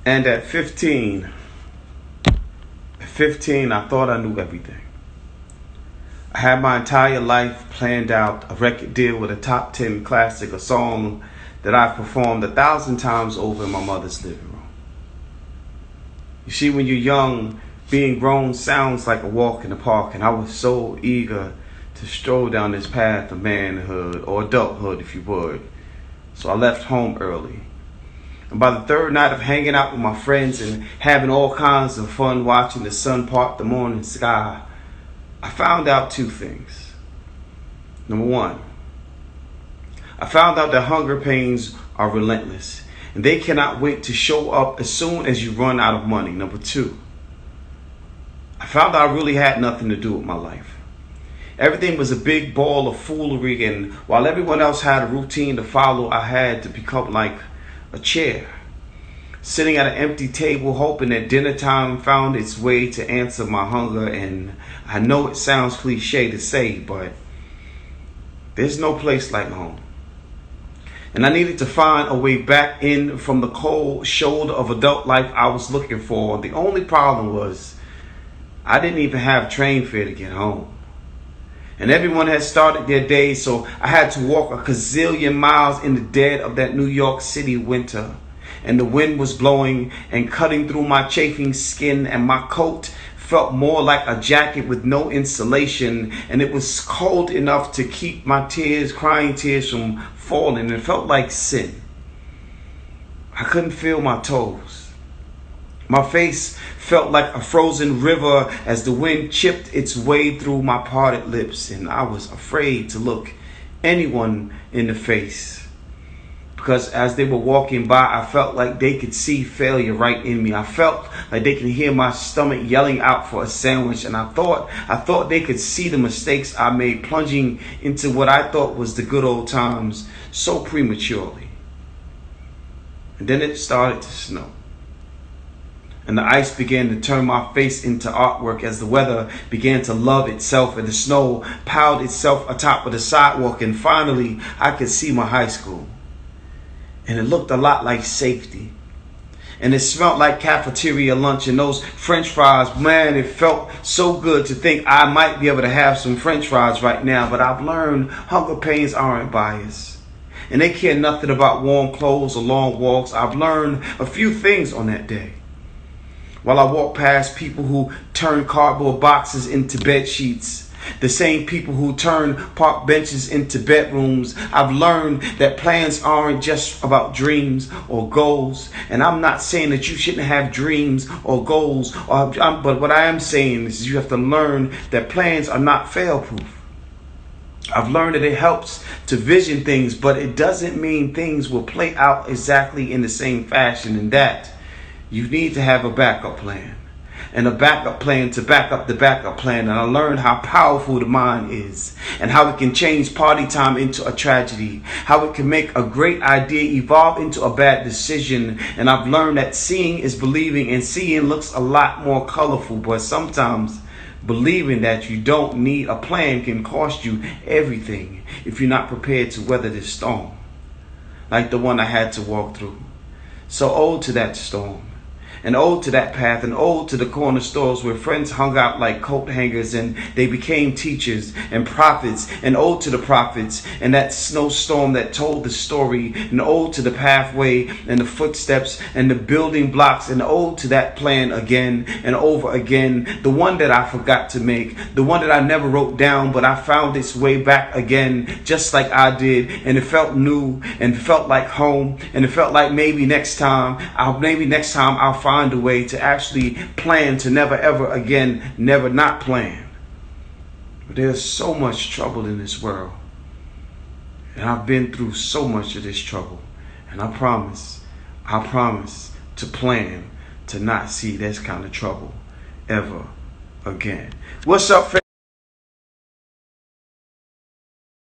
And at 15, I thought I knew everything. I had my entire life planned out, a record deal with a top 10 classic, a song that I've performed 1,000 times over in my mother's living room. You see, when you're young, being grown sounds like a walk in the park, and I was so eager to stroll down this path of manhood, or adulthood if you would. So I left home early. And by the third night of hanging out with my friends and having all kinds of fun watching the sun part the morning sky, I found out two things. Number one, I found out that hunger pains are relentless and they cannot wait to show up as soon as you run out of money. Number two, I found out I really had nothing to do with my life. Everything was a big ball of foolery, and while everyone else had a routine to follow, I had to become like a chair, sitting at an empty table hoping that dinner time found its way to answer my hunger. And I know it sounds cliche to say, but there's no place like home. And I needed to find a way back in from the cold shoulder of adult life I was looking for. The only problem was I didn't even have train fare to get home. And everyone had started their day, so I had to walk a gazillion miles in the dead of that New York City winter. And the wind was blowing and cutting through my chafing skin, and my coat felt more like a jacket with no insulation, and it was cold enough to keep my tears, crying tears, from falling. It felt like sin. I couldn't feel my toes. My face felt like a frozen river as the wind chipped its way through my parted lips, and I was afraid to look anyone in the face. Because as they were walking by, I felt like they could see failure right in me. I felt like they could hear my stomach yelling out for a sandwich, and I thought they could see the mistakes I made, plunging into what I thought was the good old times so prematurely. And then it started to snow. And the ice began to turn my face into artwork as the weather began to love itself, and the snow piled itself atop of the sidewalk, and finally I could see my high school. And it looked a lot like safety. And it smelled like cafeteria lunch, and those French fries, man, it felt so good to think I might be able to have some French fries right now. But I've learned hunger pains aren't biased, and they care nothing about warm clothes or long walks. I've learned a few things on that day. While I walked past people who turned cardboard boxes into bed sheets, the same people who turn park benches into bedrooms, I've learned that plans aren't just about dreams or goals. And I'm not saying that you shouldn't have dreams or goals, but what I am saying is you have to learn that plans are not fail-proof. I've learned that it helps to vision things, but it doesn't mean things will play out exactly in the same fashion, and that you need to have a backup plan, and a backup plan to back up the backup plan. And I learned how powerful the mind is, and how it can change party time into a tragedy, how it can make a great idea evolve into a bad decision. And I've learned that seeing is believing, and seeing looks a lot more colorful, but sometimes believing that you don't need a plan can cost you everything if you're not prepared to weather this storm, like the one I had to walk through. So ode to that storm, and ode to that path, and ode to the corner stores where friends hung out like coat hangers and they became teachers and prophets, and ode to the prophets and that snowstorm that told the story, and ode to the pathway and the footsteps and the building blocks, and ode to that plan again and over again, the one that I forgot to make, the one that I never wrote down, but I found its way back again just like I did, and it felt new and felt like home, and it felt like maybe next time I'll find a way to actually plan to never ever again, never not plan. But there's so much trouble in this world, and I've been through so much of this trouble, and I promise to plan to not see this kind of trouble ever again. What's up, fam?